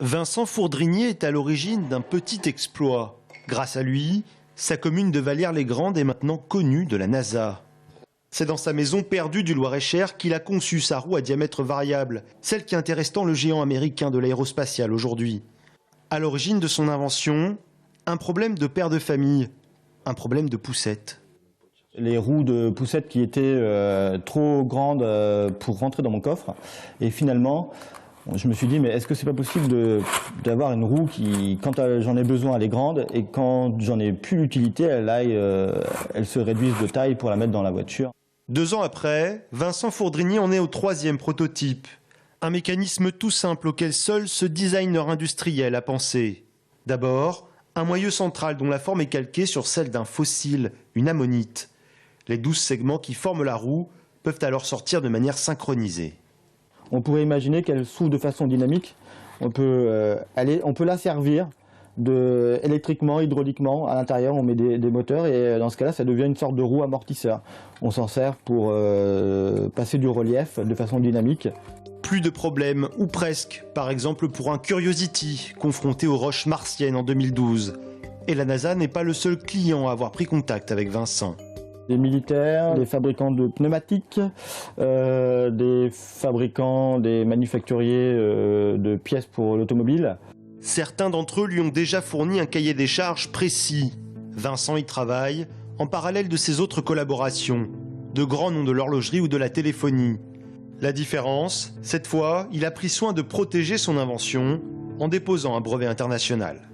Vincent Fourdrinier est à l'origine d'un petit exploit. Grâce à lui, sa commune de Vallières-les-Grandes est maintenant connue de la NASA. C'est dans sa maison perdue du Loir-et-Cher qu'il a conçu sa roue à diamètre variable, celle qui intéresse tant le géant américain de l'aérospatiale aujourd'hui. À l'origine de son invention, un problème de père de famille, un problème de poussette. Les roues de poussette qui étaient trop grandes pour rentrer dans mon coffre. Et finalement, je me suis dit, mais est-ce que c'est pas possible d'avoir une roue qui, quand j'en ai besoin, elle est grande, et quand j'en ai plus l'utilité, elle se réduise de taille pour la mettre dans la voiture. 2 ans après, Vincent Fourdrinier en est au 3e prototype. Un mécanisme tout simple auquel seul ce designer industriel a pensé. D'abord, un moyeu central dont la forme est calquée sur celle d'un fossile, une ammonite. Les 12 segments qui forment la roue peuvent alors sortir de manière synchronisée. On pourrait imaginer qu'elle s'ouvre de façon dynamique. On peut la servir électriquement, hydrauliquement. À l'intérieur, on met des moteurs et dans ce cas-là, ça devient une sorte de roue amortisseur. On s'en sert pour passer du relief de façon dynamique. Plus de problèmes, ou presque, par exemple pour un Curiosity, confronté aux roches martiennes en 2012. Et la NASA n'est pas le seul client à avoir pris contact avec Vincent. Des militaires, des fabricants de pneumatiques, des fabricants, des manufacturiers de pièces pour l'automobile. Certains d'entre eux lui ont déjà fourni un cahier des charges précis. Vincent y travaille, en parallèle de ses autres collaborations, de grands noms de l'horlogerie ou de la téléphonie. La différence, cette fois, il a pris soin de protéger son invention en déposant un brevet international.